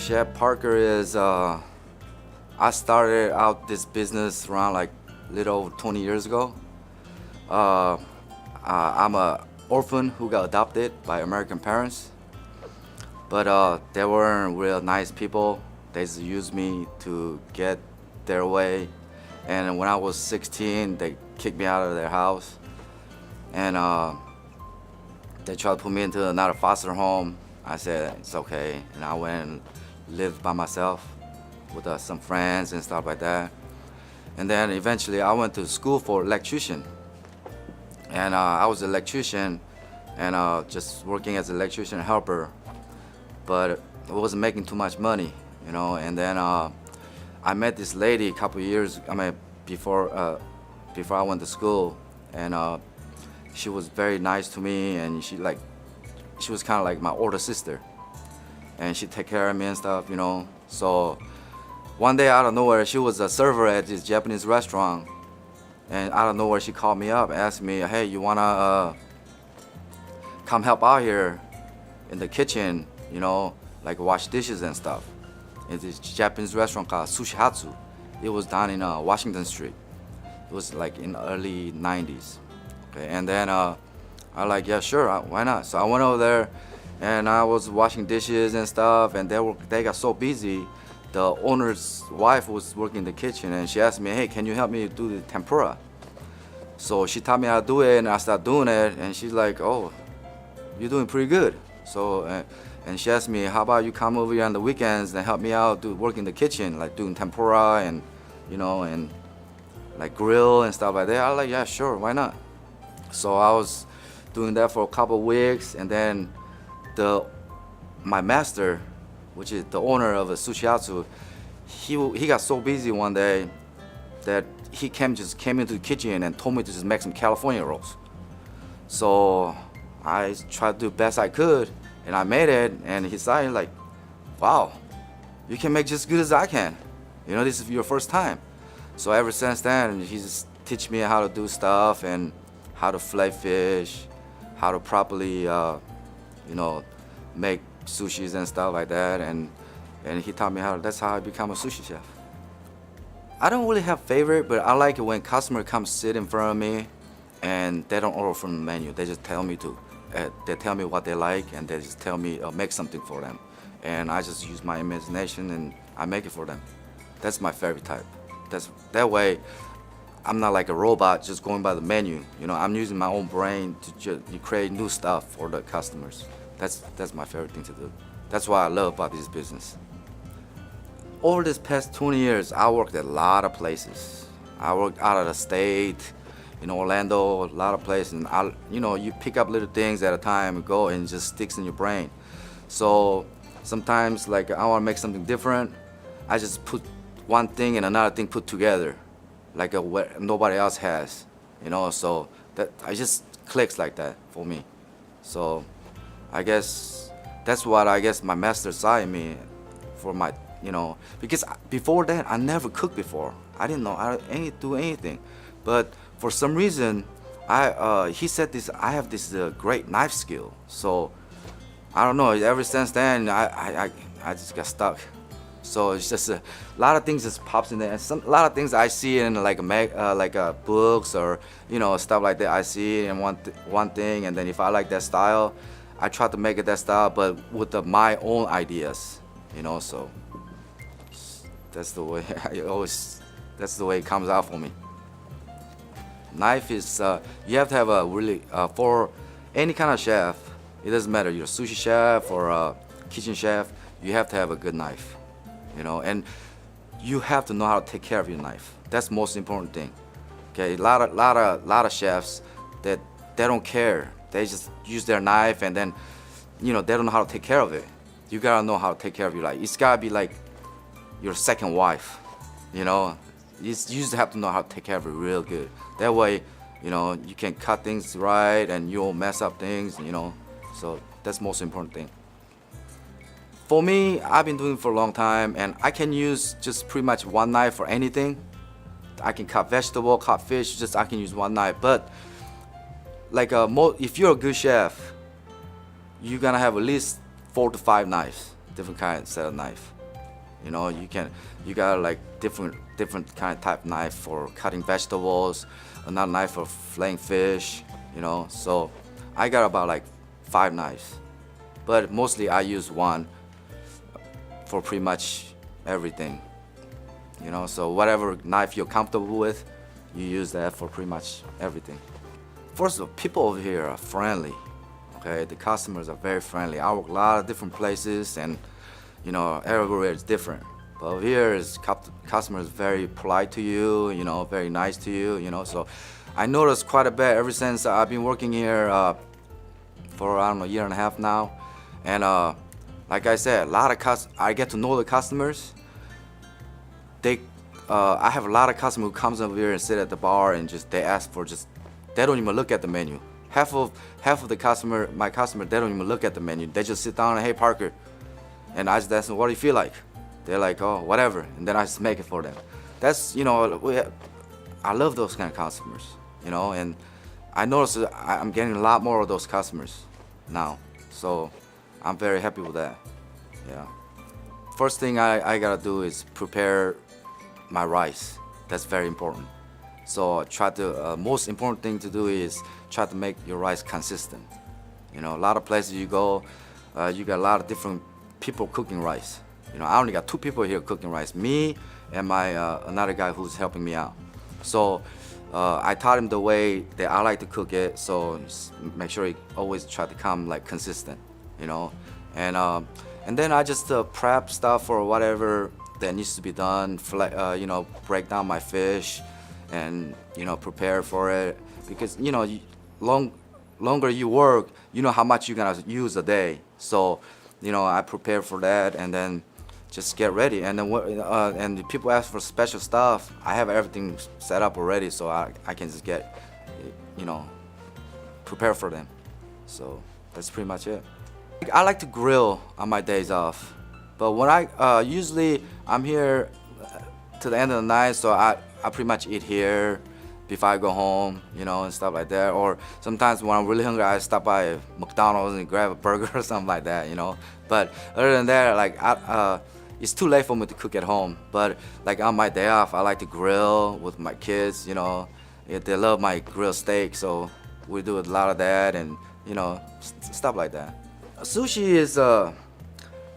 Chef Parker is, I started out this business around like little over 20 years ago. Uh, I'm a orphan who got adopted by American parents, but they weren't real nice people. They just used me to get their way. And when I was 16, they kicked me out of their house, and they tried to put me into another foster home. I said it's okay, and I went and lived by myself with some friends and stuff like that. And then eventually I went to school for electrician, and I was an electrician and just working as an electrician helper, but I wasn't making too much money, you know. And then I met this lady a couple of years, before I went to school, and she was very nice to me, and she was kind of like my older sister, and she take care of me and stuff, you know. So one day out of nowhere, she was a server at this Japanese restaurant, and out of nowhere she called me up, asked me, "Hey, you wanna come help out here in the kitchen, you know, like wash dishes and stuff?" It's this Japanese restaurant called Sushi Hatsu. It was down in Washington Street. It was like in the early 90s. Okay, and then I like, yeah, sure, why not? So I went over there, and I was washing dishes and stuff, and they got so busy. The owner's wife was working in the kitchen, and she asked me, "Hey, can you help me do the tempura?" So she taught me how to do it, and I started doing it, and she's like, "Oh, you're doing pretty good." So, and she asked me, "How about you come over here on the weekends and help me out, work in the kitchen, like doing tempura and, you know, and like grill and stuff like that?" I was like, "Yeah, sure, why not?" So I was doing that for a couple of weeks, and then my master, which is the owner of the Sushi Hatsu, he got so busy one day that he just came into the kitchen and told me to just make some California rolls. So I tried to do the best I could, and I made it, and he started like, "Wow, you can make just as good as I can. You know, this is your first time." So ever since then, he just teach me how to do stuff and how to fillet fish, how to properly, you know, make sushis and stuff like that, and he taught me that's how I become a sushi chef. I don't really have favorite, but I like it when customer comes sit in front of me and they don't order from the menu. They just tell me they tell me what they like, and they just tell me make something for them, and I just use my imagination and I make it for them. That's my favorite type. That way I'm not like a robot just going by the menu. You know, I'm using my own brain to just create new stuff for the customers. That's my favorite thing to do. That's what I love about this business. Over this past 20 years, I worked at a lot of places. I worked out of the state, in Orlando, a lot of places. And you know, you pick up little things at a time and go, and it just sticks in your brain. So sometimes, like, I want to make something different. I just put one thing and another thing put together, like what nobody else has, you know. So that I just clicks like that for me. So I guess that's what my master saw in me for my, you know, because before that I never cooked before. I didn't know how to do anything, but for some reason he said I have this great knife skill. So I don't know. Ever since then I just got stuck. So it's just a lot of things just pops in there. And a lot of things I see in like books or, you know, stuff like that. I see in one thing, and then if I like that style, I try to make it that style, but with my own ideas, you know. So that's the way that's the way it comes out for me. Knife is you have to have a really for any kind of chef. It doesn't matter, you're a sushi chef or a kitchen chef. You have to have a good knife. You know, and you have to know how to take care of your knife. That's the most important thing. Okay, a lot of chefs that they don't care. They just use their knife, and then, you know, they don't know how to take care of it. You gotta know how to take care of your knife. It's gotta be like your second wife. You know, you just have to know how to take care of it real good. That way, you know, you can cut things right and you won't mess up things. You know, so that's the most important thing. For me, I've been doing it for a long time, and I can use just pretty much one knife for anything. I can cut vegetable, cut fish, I can use one knife. But like if you're a good chef, you're gonna have at least 4 to 5 knives. different kind set of knife. You know, you got like different kind of type knife for cutting vegetables, another knife for filleting fish. You know, so I got about like 5 knives, but mostly I use one for pretty much everything. You know, so whatever knife you're comfortable with, you use that for pretty much everything. First of all, people over here are friendly. Okay, the customers are very friendly. I work a lot of different places, and you know, everywhere is different. But over here, is customers very polite to you. You know, very nice to you. You know, so I noticed quite a bit ever since I've been working here for I don't know, a year and a half now, and like I said, I get to know the customers. I have a lot of customers who comes over here and sit at the bar and they ask for they don't even look at the menu. Half of the my customer, they don't even look at the menu. They just sit down and, hey Parker, and I just ask them, what do you feel like? They're like, oh, whatever, and then I just make it for them. That's, you know, I love those kind of customers, you know, and I notice that I'm getting a lot more of those customers now, so I'm very happy with that. Yeah. First thing I gotta do is prepare my rice. That's very important. So most important thing to do is try to make your rice consistent. You know, a lot of places you go, you got a lot of different people cooking rice. You know, I only got 2 people here cooking rice, me and my another guy who's helping me out. So I taught him the way that I like to cook it, so just make sure he always try to come like consistent, you know. And then I just prep stuff for whatever that needs to be done. You know, break down my fish, and you know, prepare for it, because you know, longer you work, you know how much you're gonna use a day. So, you know, I prepare for that, and then just get ready. And then and the people ask for special stuff, I have everything set up already, so I can just get, you know, prepare for them. So that's pretty much it. I like to grill on my days off, but when usually I'm here to the end of the night, so I pretty much eat here before I go home, you know, and stuff like that. Or sometimes when I'm really hungry, I stop by McDonald's and grab a burger or something like that, you know. But other than that, like it's too late for me to cook at home. But like on my day off, I like to grill with my kids, you know. They love my grilled steak, so we do a lot of that, and you know, stuff like that. Sushi is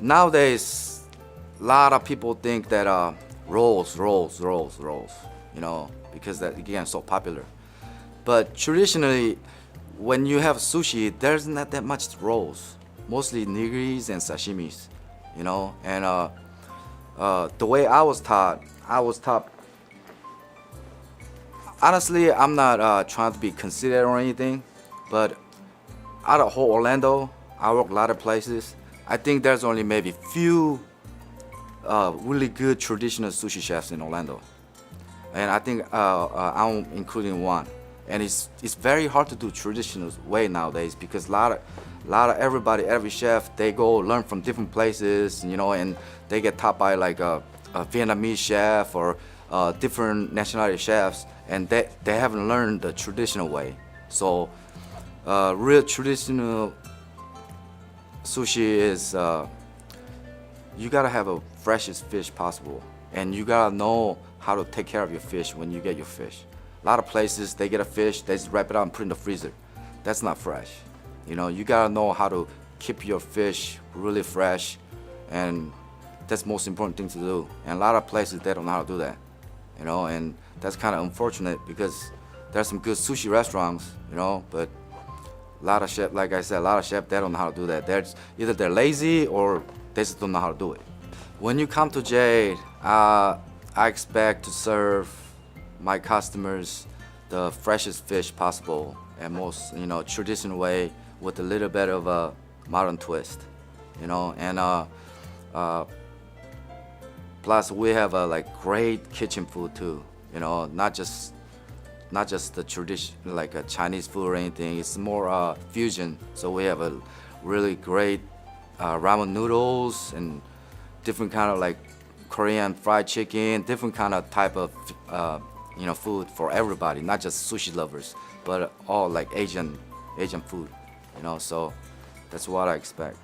nowadays, a lot of people think that rolls, you know, because that again so popular. But traditionally, when you have sushi, there's not that much rolls. Mostly nigiris and sashimis, you know. And the way I was taught. Honestly, I'm not trying to be considerate or anything, but out of whole Orlando, I work a lot of places. I think there's only maybe few really good traditional sushi chefs in Orlando, and I think I'm including one. And it's very hard to do traditional way nowadays, because a lot of every chef, they go learn from different places, you know, and they get taught by like a Vietnamese chef or different nationality chefs, and they haven't learned the traditional way. So real traditional sushi is you gotta have a freshest fish possible, and you gotta know how to take care of your fish when you get your fish. A lot of places, they get a fish, they just wrap it up and put it in the freezer. That's not fresh. You know, you gotta know how to keep your fish really fresh, and that's the most important thing to do. And a lot of places, they don't know how to do that, you know, and that's kind of unfortunate, because there's some good sushi restaurants, you know, but a lot of chefs, like I said, a lot of chefs, they don't know how to do that. Either they're lazy or they just don't know how to do it. When you come to Jade, I expect to serve my customers the freshest fish possible, and most, you know, traditional way, with a little bit of a modern twist, you know. And plus we have a like great kitchen food too, you know, not just the tradition like a Chinese food or anything. It's more fusion. So we have a really great ramen noodles and different kind of like Korean fried chicken, different kind of type of you know, food for everybody, not just sushi lovers, but all like Asian food, you know. So that's what I expect.